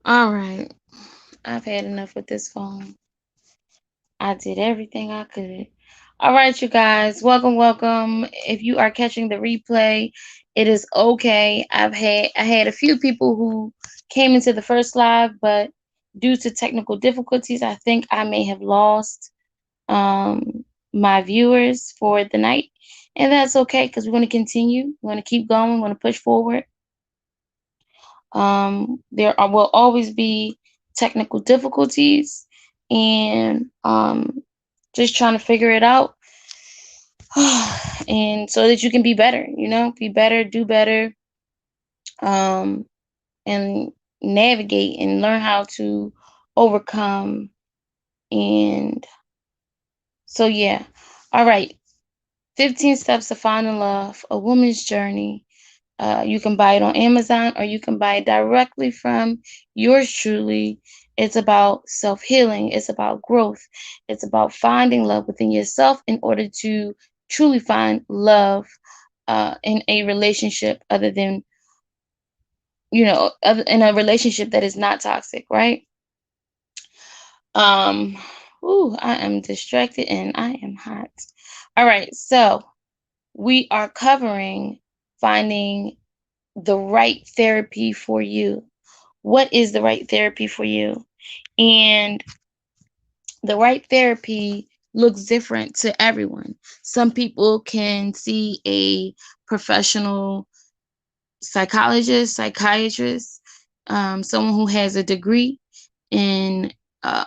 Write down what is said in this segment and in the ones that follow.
All right. I've had enough with this phone. I did everything I could. All right, you guys. Welcome, welcome. If you are catching the replay, it is okay. I had a few people who came into the first live, but due to technical difficulties, I think I may have lost my viewers for the night. And that's okay because we're going to continue. We're going to keep going. We're going to push forward. Will always be technical difficulties, and just trying to figure it out, and so that you can be better. Be better, do better, um, and navigate and learn how to overcome. And so, yeah. All right. 15 Steps to Finding Love: A Woman's Journey. You can buy it on Amazon or you can buy it directly from yours truly. It's about self healing, it's about growth, it's about finding love within yourself in order to truly find love in a relationship in a relationship that is not toxic, right? Um, I am distracted and I am hot. All right, so we are covering finding the right therapy for you. What is the right therapy for you? And the right therapy looks different to everyone. Some people can see a professional psychologist, psychiatrist, someone who has a degree in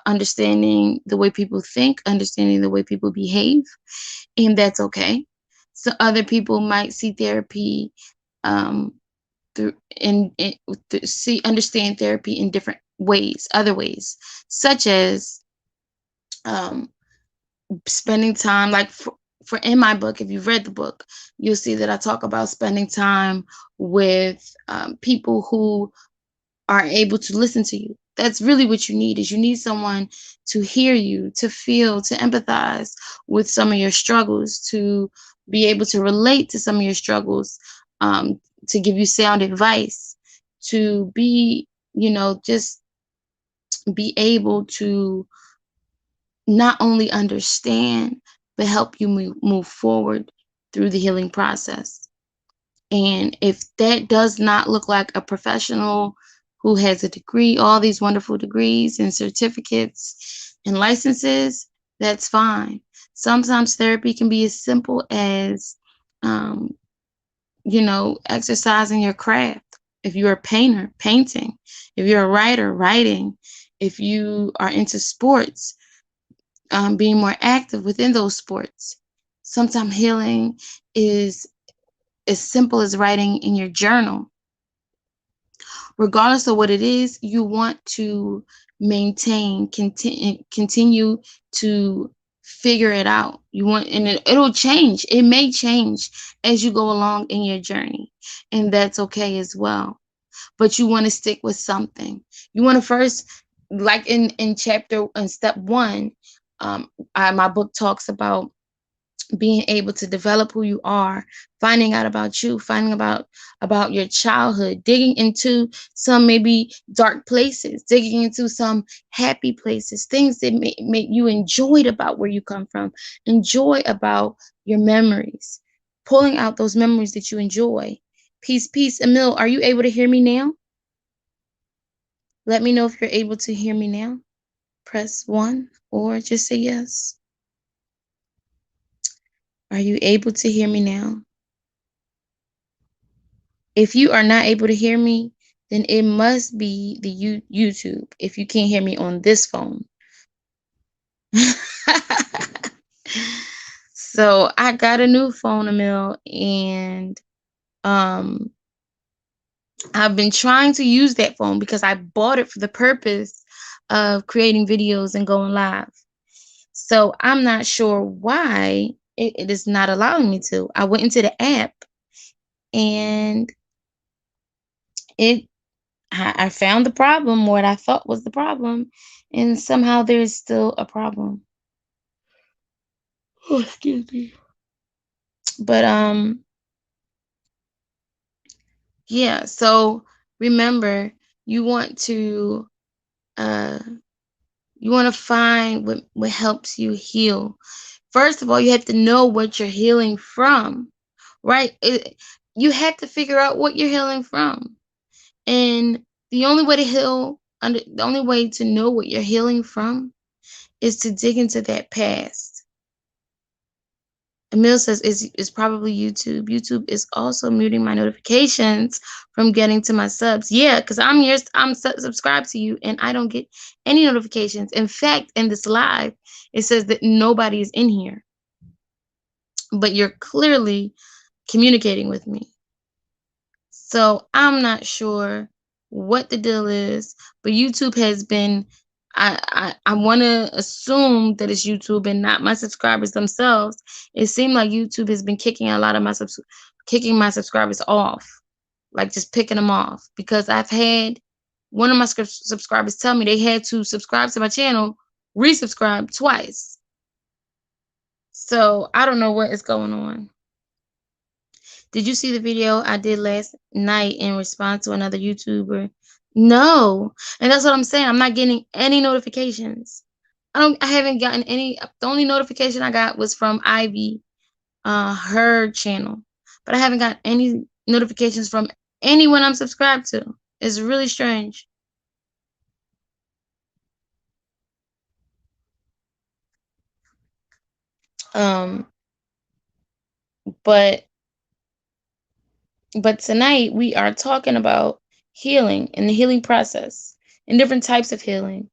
understanding the way people think, understanding the way people behave, and that's okay. So other people might see therapy um, through see understand therapy in different ways, other ways, such as um, spending time, like for in my book. If you've read the book, you'll see that I talk about spending time with people who are able to listen to you. That's really what you need. Is you need someone to hear you, to feel, to empathize with some of your struggles, to be able to relate to some of your struggles, to give you sound advice, to be, just be able to not only understand, but help you move forward through the healing process. And if that does not look like a professional who has a degree, all these wonderful degrees and certificates and licenses, that's fine. Sometimes therapy can be as simple as, um, exercising your craft. If you're a painter, painting. If you're a writer, writing. If you are into sports, being more active within those sports. Sometimes healing is as simple as writing in your journal. Regardless of what it is, you want to continue to figure it out. You want, and it'll change. It may change as you go along in your journey, and that's okay as well. But you want to stick with something. You want to first, like in step one, my book talks about being able to develop who you are, finding out about you, finding about your childhood, digging into some maybe dark places, digging into some happy places, things that make you enjoyed about where you come from, enjoy about your memories, pulling out those memories that you enjoy. Peace, peace. Emil, are you able to hear me now? Let me know if you're able to hear me now. Press 1 or just say yes. Are you able to hear me now? If you are not able to hear me, then it must be the YouTube if you can't hear me on this phone. So I got a new phone, Emil, and um I've been trying to use that phone because I bought it for the purpose of creating videos and going live. So I'm not sure why it is not allowing me to. I went into the app and it I found the problem, what I thought was the problem, and somehow there's still a problem. Oh, excuse me. But yeah, so remember, You want to uh find what helps you heal. First of all, you have to know what you're healing from, right? You have to figure out what you're healing from. And the only way to the only way to know what you're healing from is to dig into that past. Emil says it's probably YouTube. YouTube is also muting my notifications from getting to my subs. Yeah, because I'm here, I'm subscribed to you, and I don't get any notifications. In fact, in this live, it says that nobody is in here, but you're clearly communicating with me. So I'm not sure what the deal is, but YouTube has been. I want to assume that it's YouTube and not my subscribers themselves. It seemed like YouTube has been kicking a lot of kicking my subscribers off, like just picking them off, because I've had one of my subscribers tell me they had to subscribe to my channel, resubscribe twice. So I don't know what is going on. Did you see the video I did last night in response to another YouTuber? No. And that's what I'm saying. I'm not getting any notifications. I haven't gotten any. The only notification I got was from Ivy, her channel. But I haven't got any notifications from anyone I'm subscribed to. It's really strange. But tonight we are talking about healing and the healing process and different types of healing.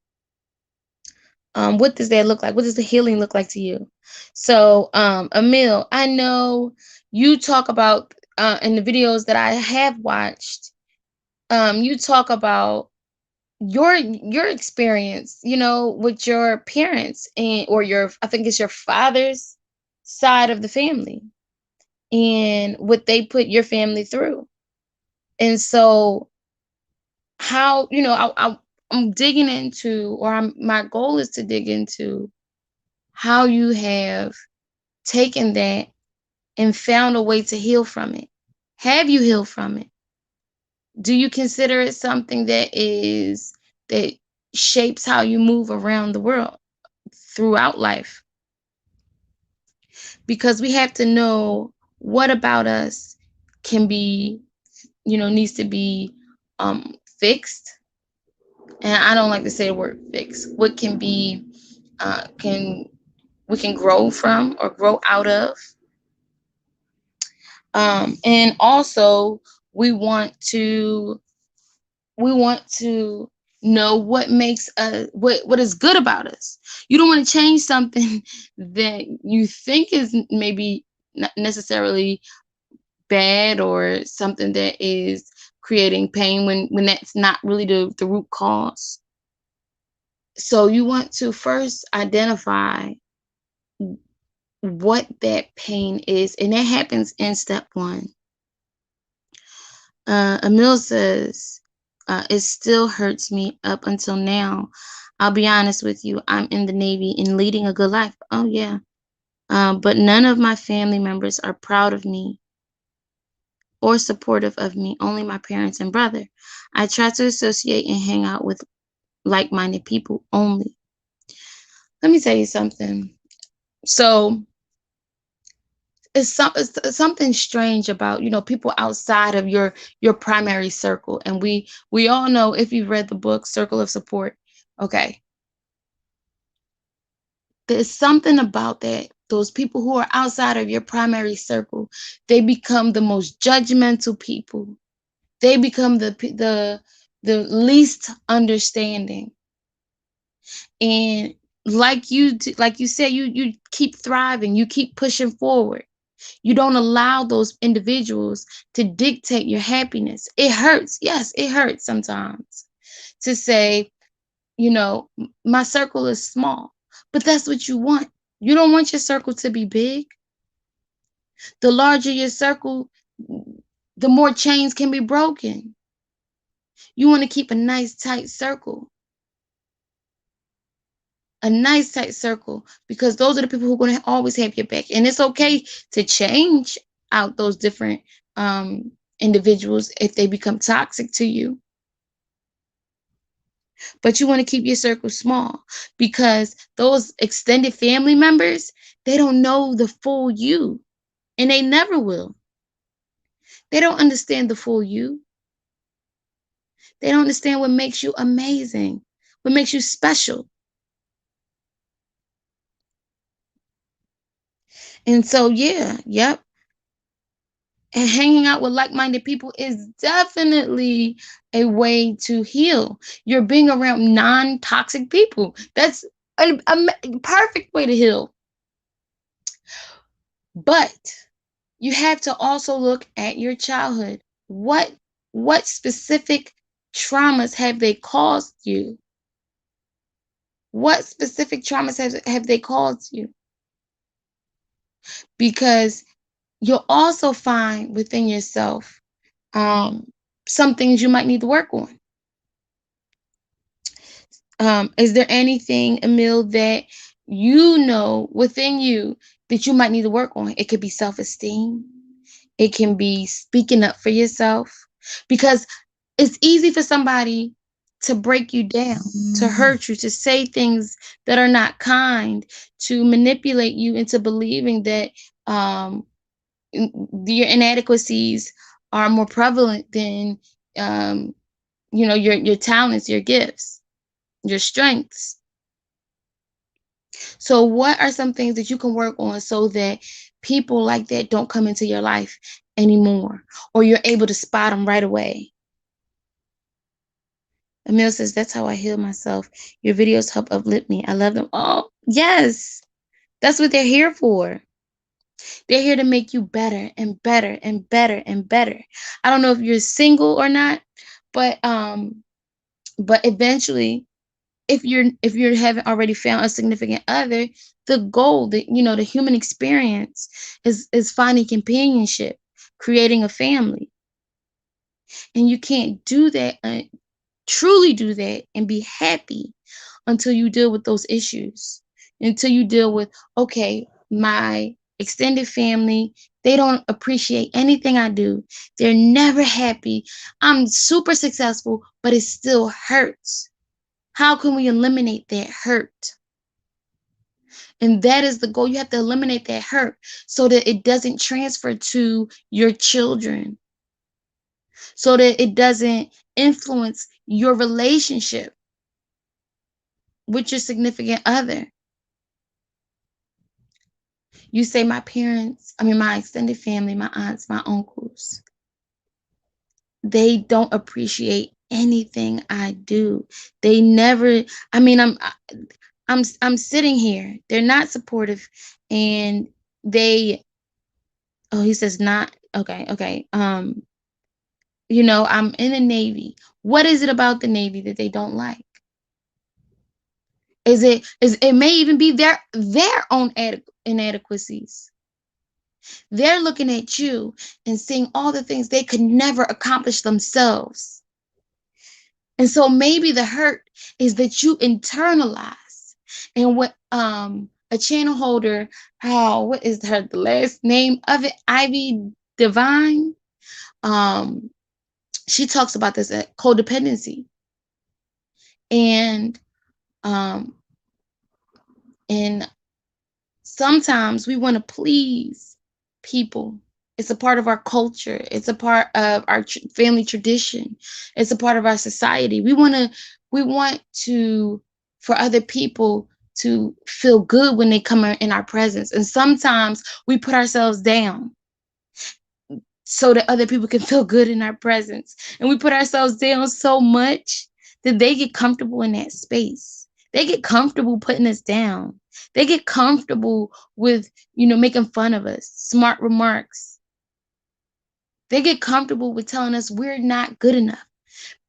What does that look like? What does the healing look like to you? So, Emil, I know you talk about in the videos that I have watched, you talk about your experience, with your parents and or your I think it's your father's side of the family and what they put your family through. And so how, I'm digging into, or my goal is to dig into how you have taken that and found a way to heal from it. Have you healed from it? Do you consider it something that shapes how you move around the world throughout life? Because we have to know what about us can be, needs to be fixed. And I don't like to say the word fix. What can be can we can grow from or grow out of. And also we want to know what makes what is good about us. You don't want to change something that you think is maybe not necessarily bad or something that is creating pain when that's not really the root cause. So you want to first identify what that pain is, and that happens in step one. Emil says, it still hurts me up until now. I'll be honest with you, I'm in the Navy and leading a good life. Oh, yeah. But none of my family members are proud of me or supportive of me, only my parents and brother. I try to associate and hang out with like-minded people only. Let me tell you something. So, it's something strange about people outside of your primary circle, and we all know, if you've read the book Circle of Support, okay, there's something about that. Those people who are outside of your primary circle, they become the most judgmental people. They become the least understanding. And like you said, you keep thriving, you keep pushing forward. You don't allow those individuals to dictate your happiness. It hurts. Yes, it hurts sometimes to say, my circle is small, but that's what you want. You don't want your circle to be big. The larger your circle, the more chains can be broken. You want to keep a nice tight circle. A nice tight circle, because those are the people who are going to always have your back. And it's okay to change out those different individuals if they become toxic to you. But you want to keep your circle small because those extended family members, they don't know the full you, and they never will. They don't understand the full you. They don't understand what makes you amazing, what makes you special. And so, yeah, yep. And hanging out with like-minded people is definitely a way to heal. You're being around non-toxic people. That's a perfect way to heal. But you have to also look at your childhood. What specific traumas have they caused you? What specific traumas have they caused you? Because you'll also find within yourself some things you might need to work on. Is there anything, Emil, that you know within you that you might need to work on? It could be self-esteem. It can be speaking up for yourself, because it's easy for somebody to break you down, to hurt you, to say things that are not kind, to manipulate you into believing that um, your inadequacies are more prevalent than um, your talents, your gifts, your strengths. So what are some things that you can work on so that people like that don't come into your life anymore, or you're able to spot them right away? Emil says, that's how I heal myself. Your videos help uplift me. I love them. Oh, yes. That's what they're here for. They're here to make you better and better and better and better. I don't know if you're single or not, but eventually, if you haven't already found a significant other, the goal, the human experience is finding companionship, creating a family. And you can't do that, truly do that and be happy until you deal with those issues. Until you deal with, okay, my extended family, they don't appreciate anything I do. They're never happy. I'm super successful, but it still hurts. How can we eliminate that hurt? And that is the goal. You have to eliminate that hurt so that it doesn't transfer to your children, so that it doesn't influence your relationship with your significant other. You say, my extended family, my aunts, my uncles, they don't appreciate anything I do. They never, I mean, I'm sitting here. They're not supportive, and they, oh, he says not, okay. I'm in the Navy. What is it about the Navy that they don't like? It may even be their own inadequacies. They're looking at you and seeing all the things they could never accomplish themselves. And so maybe the hurt is that you internalize. And what a channel holder, what is the last name of it? Ivy Divine. She talks about this at codependency. And um and sometimes we want to please people. It's a part of our culture. It's a part of our family tradition. It's a part of our society. We want to for other people to feel good when they come in our presence. And sometimes we put ourselves down so that other people can feel good in our presence. And we put ourselves down so much that they get comfortable in that space. They get comfortable putting us down. They get comfortable with, making fun of us, smart remarks. They get comfortable with telling us we're not good enough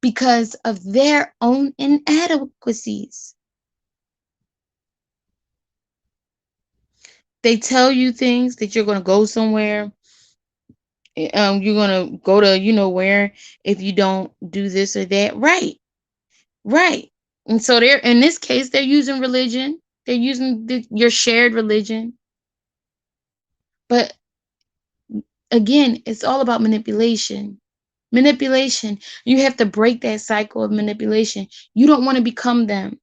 because of their own inadequacies. They tell you things that you're going to go somewhere. You're going to go to, where, if you don't do this or that. Right. Right. And so in this case, they're using religion. They're using your shared religion. But again, it's all about manipulation. Manipulation. You have to break that cycle of manipulation. You don't want to become them.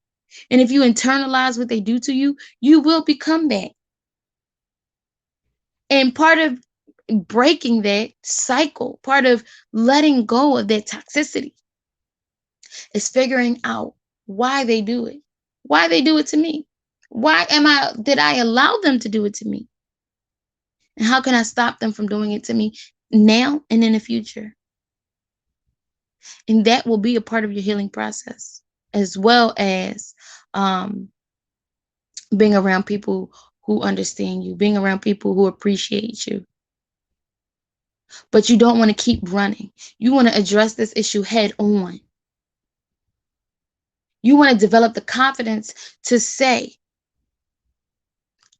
And if you internalize what they do to you, you will become that. And part of breaking that cycle, part of letting go of that toxicity is figuring out why they do it. Why they do it to me. Did I allow them to do it to me? And how can I stop them from doing it to me now and in the future? And that will be a part of your healing process, as well as um, being around people who understand you, being around people who appreciate you. But you don't want to keep running. You want to address this issue head on. You want to develop the confidence to say,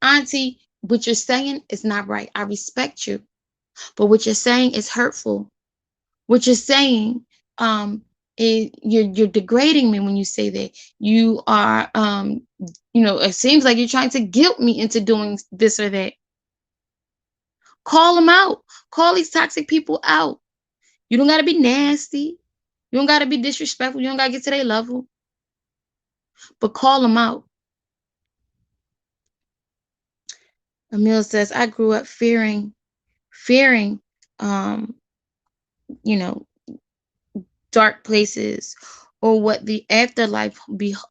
Auntie, what you're saying is not right. I respect you, but what you're saying is hurtful. What you're saying, you're degrading me when you say that. You are, it seems like you're trying to guilt me into doing this or that. Call them out. Call these toxic people out. You don't got to be nasty. You don't got to be disrespectful. You don't got to get to their level. But call them out. Emil says, I grew up fearing, um, you know, dark places or what the afterlife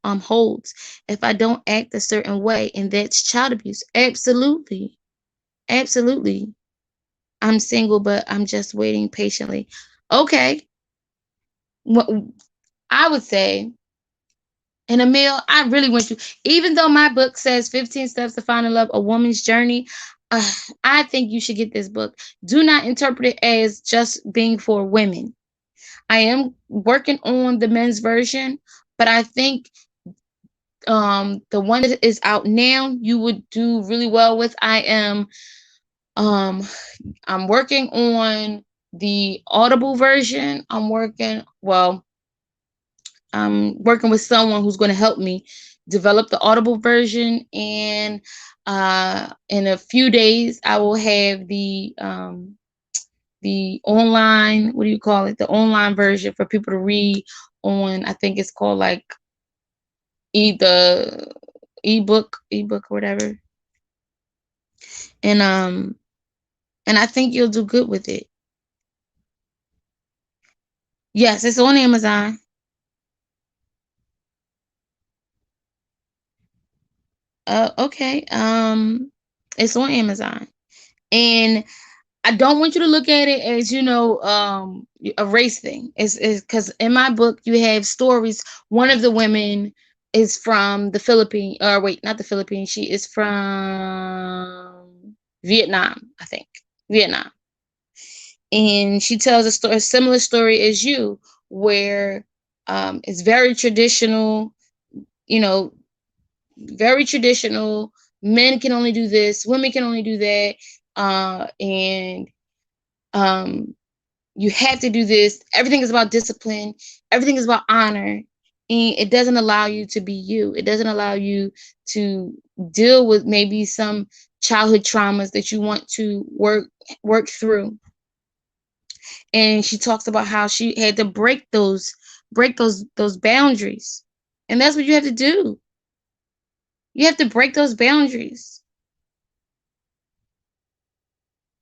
holds if I don't act a certain way, and that's child abuse. Absolutely. Absolutely. I'm single, but I'm just waiting patiently. Okay. What I would say, and Emil, I really want you, even though my book says 15 Steps to Finding Love, A Woman's Journey, uh, I think you should get this book. Do not interpret it as just being for women. I am working on the men's version, but I think the one that is out now you would do really well with. I'm working on the Audible version. I'm working with someone who's going to help me develop the Audible version, and in a few days I will have the online, what do you call it? The online version for people to read on, I think it's called like the ebook or whatever. And I think you'll do good with it. Yes, it's on Amazon. Okay. It's on Amazon. And I don't want you to look at it as, a race thing. It's because in my book you have stories. One of the women is from the Philippines, or wait, not the Philippines. She is from Vietnam, I think. Vietnam. And she tells a similar story as you, where it's very traditional, you know, very traditional. Men can only do this, women can only do that, and you have to do this. Everything is about discipline. Everything is about honor. And it doesn't allow you to be you. It doesn't allow you to deal with maybe some childhood traumas that you want to work through. And she talks about how she had to break those boundaries. And that's what you have to do. You have to break those boundaries.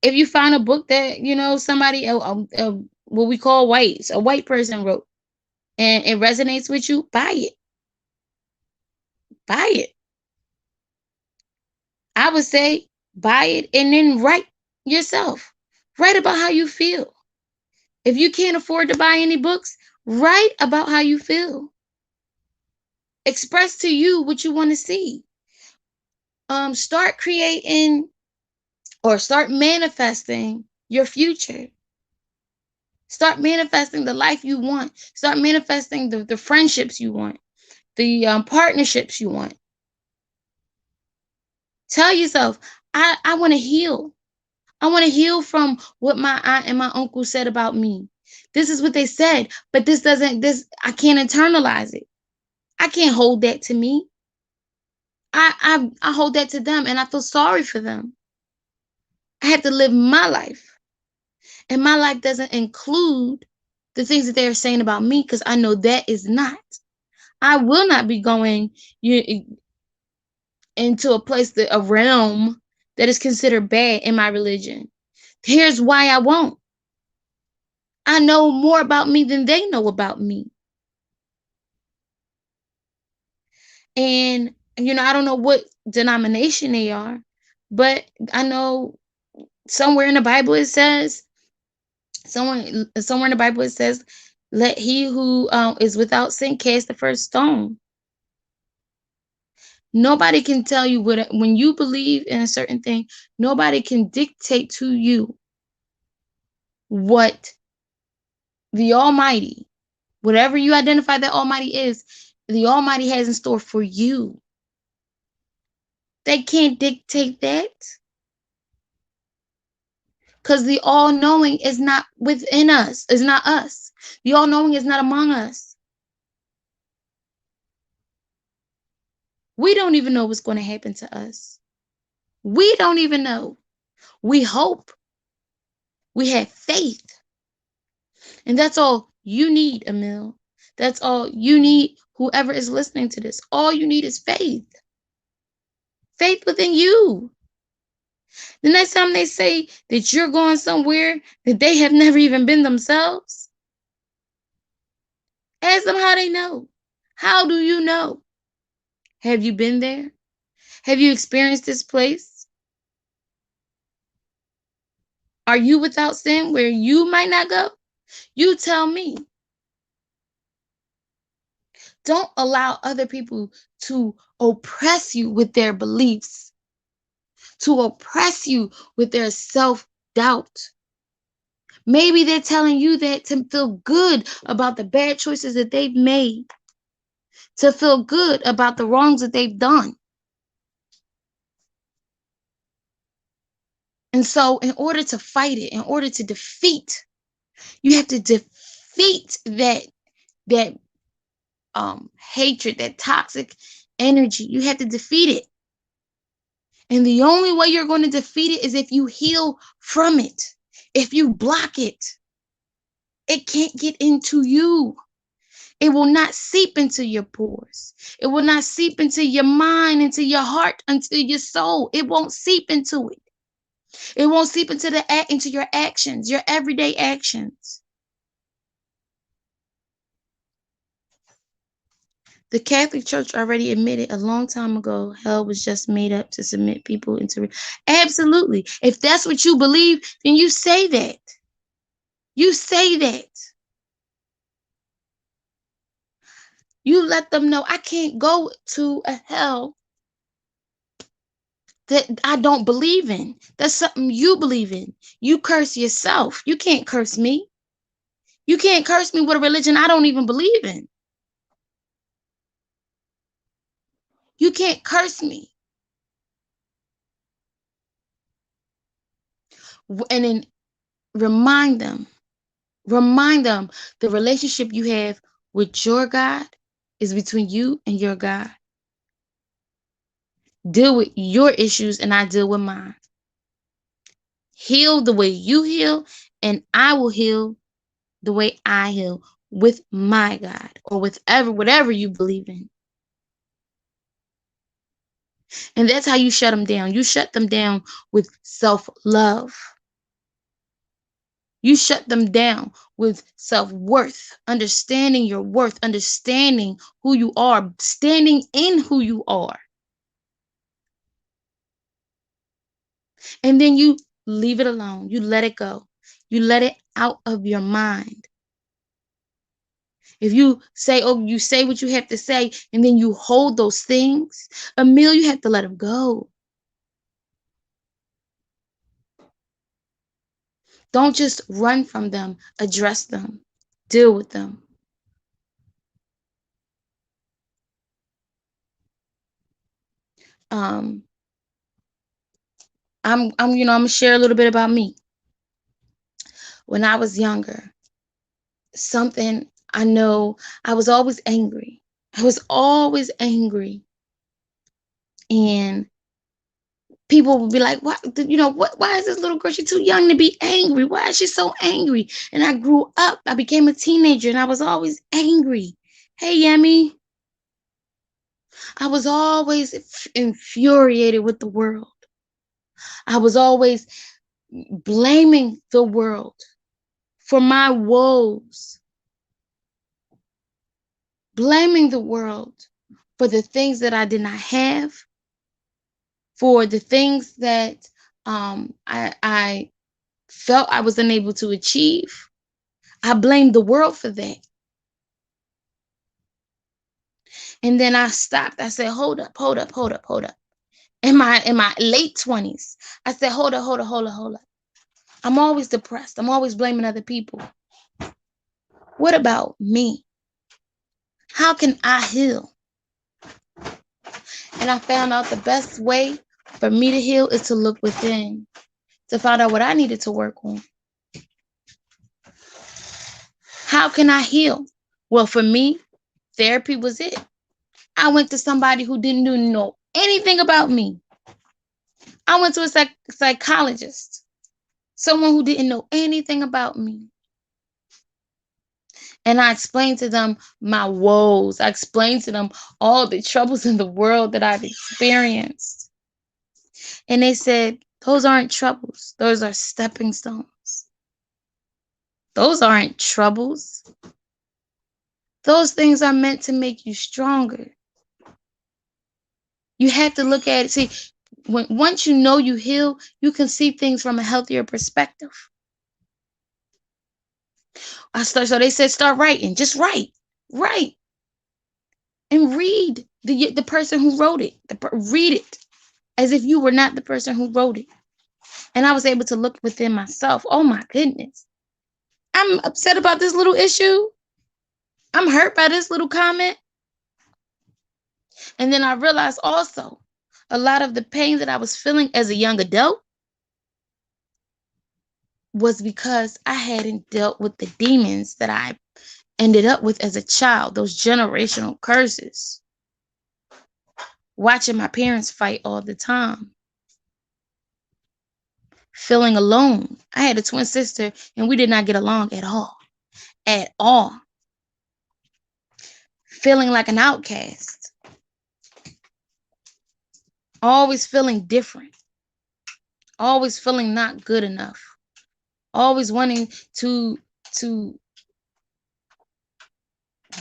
If you find a book that, somebody, what we call whites, a white person wrote, and it resonates with you, buy it. Buy it. I would say buy it and then write yourself. Write about how you feel. If you can't afford to buy any books, write about how you feel. Express to you what you want to see. Start creating or start manifesting your future. Start manifesting the life you want. Start manifesting the friendships you want, the partnerships you want. Tell yourself, I want to heal. I want to heal from what my aunt and my uncle said about me. This is what they said, but I can't internalize it. I can't hold that to me. I hold that to them, and I feel sorry for them. I have to live my life. And my life doesn't include the things that they're saying about me, because I know that is not. I will not be going into a place, a realm that is considered bad in my religion. Here's why I won't. I know more about me than they know about me. And, I don't know what denomination they are, but I know somewhere in the Bible it says, somewhere in the Bible it says, let he who is without sin cast the first stone. Nobody can tell you when you believe in a certain thing, nobody can dictate to you what the Almighty, whatever you identify that Almighty is, the Almighty has in store for you. They can't dictate that. Because the all-knowing is not within us, is not us. The all-knowing is not among us. We don't even know what's going to happen to us. We don't even know. We hope. We have faith. And that's all you need, Emil. That's all you need, whoever is listening to this. All you need is faith. Faith within you. The next time they say that you're going somewhere that they have never even been themselves, ask them how they know. How do you know? Have you been there? Have you experienced this place? Are you without sin where you might not go? You tell me. Don't allow other people to oppress you with their beliefs, to oppress you with their self-doubt. Maybe they're telling you that to feel good about the bad choices that they've made, to feel good about the wrongs that they've done. And so in order to fight it, in order to defeat, you have to defeat that hatred, that toxic energy. You have to defeat it. And the only way you're going to defeat it is if you heal from it. If you block it, it can't get into you. It will not seep into your pores. It will not seep into your mind, into your heart, into your soul. It won't seep into it. It won't seep into your actions, your everyday actions. The Catholic Church already admitted a long time ago hell was just made up to submit people into. Absolutely. If that's what you believe, then you say that. You say that. You let them know I can't go to a hell that I don't believe in. That's something you believe in. You curse yourself. You can't curse me. You can't curse me with a religion I don't even believe in. You can't curse me. And then remind them the relationship you have with your God is between you and your God. Deal with your issues and I deal with mine. Heal the way you heal and I will heal the way I heal with my God or whatever you believe in. And that's how you shut them down. You shut them down with self-love. You shut them down with self-worth, understanding your worth, understanding who you are, standing in who you are. And then you leave it alone. You let it go. You let it out of your mind. If you say, you say what you have to say, and then you hold those things, Emil, you have to let them go. Don't just run from them. Address them. Deal with them. I'm gonna share a little bit about me. When I was younger, something I know, I was always angry. I was always angry. And People would be like, "What? You know what? Why is this little girl? She's too young to be angry. Why is she so angry?" And I grew up. I became a teenager, and I was always angry. Hey, Yemi, I was always infuriated with the world. I was always blaming the world for my woes, blaming the world for the things that I did not have, for the things that I felt I was unable to achieve. I blamed the world for that. And then I stopped. I said, hold up, hold up, hold up, hold up. In my late 20s, I said, hold up, hold up, hold up, hold up. I'm always depressed. I'm always blaming other people. What about me? How can I heal? And I found out the best way for me to heal is to look within, to find out what I needed to work on. How can I heal? Well, for me, therapy was it. I went to somebody who didn't know anything about me. I went to a psychologist, someone who didn't know anything about me. And I explained to them my woes. I explained to them all the troubles in the world that I've experienced. And they said, those aren't troubles. Those are stepping stones. Those aren't troubles. Those things are meant to make you stronger. You have to look at it. See, once you know you heal, you can see things from a healthier perspective. So they said, start writing. Just write. Write. And read the person who wrote it. Read it as if you were not the person who wrote it. And I was able to look within myself. Oh my goodness. I'm upset about this little issue. I'm hurt by this little comment. And then I realized also a lot of the pain that I was feeling as a young adult was because I hadn't dealt with the demons that I ended up with as a child, those generational curses. Watching my parents fight all the time. Feeling alone. I had a twin sister and we did not get along at all. At all. Feeling like an outcast. Always feeling different. Always feeling not good enough. Always wanting to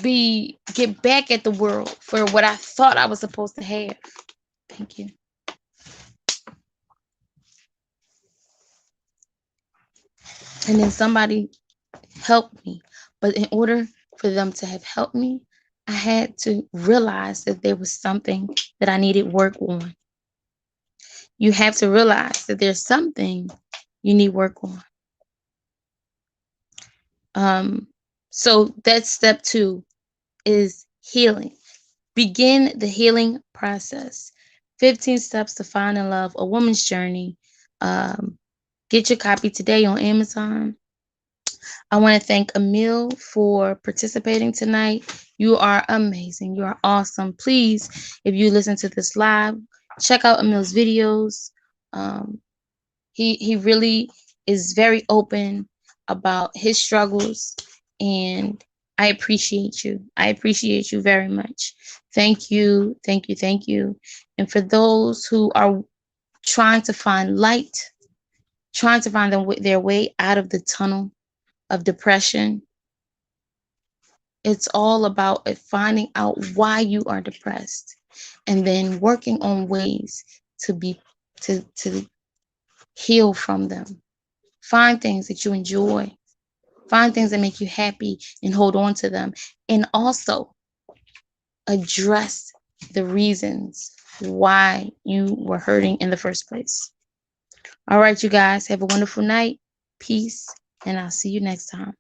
get back at the world for what I thought I was supposed to have. Thank you. And then somebody helped me. But in order for them to have helped me, I had to realize that there was something that I needed work on. You have to realize that there's something you need work on. So that's step 2 is healing. Begin the healing process. 15 steps to find and love a woman's journey. Get your copy today on Amazon. I want to thank Emil for participating tonight. You are amazing. You are awesome. Please, if you listen to this live, check out Emil's videos. He really is very open about his struggles, and I appreciate you. I appreciate you very much. Thank you, thank you, thank you. And for those who are trying to find light, trying to find their way out of the tunnel of depression, it's all about finding out why you are depressed and then working on ways to heal from them. Find things that you enjoy. Find things that make you happy and hold on to them. And also address the reasons why you were hurting in the first place. All right, you guys, have a wonderful night. Peace, and I'll see you next time.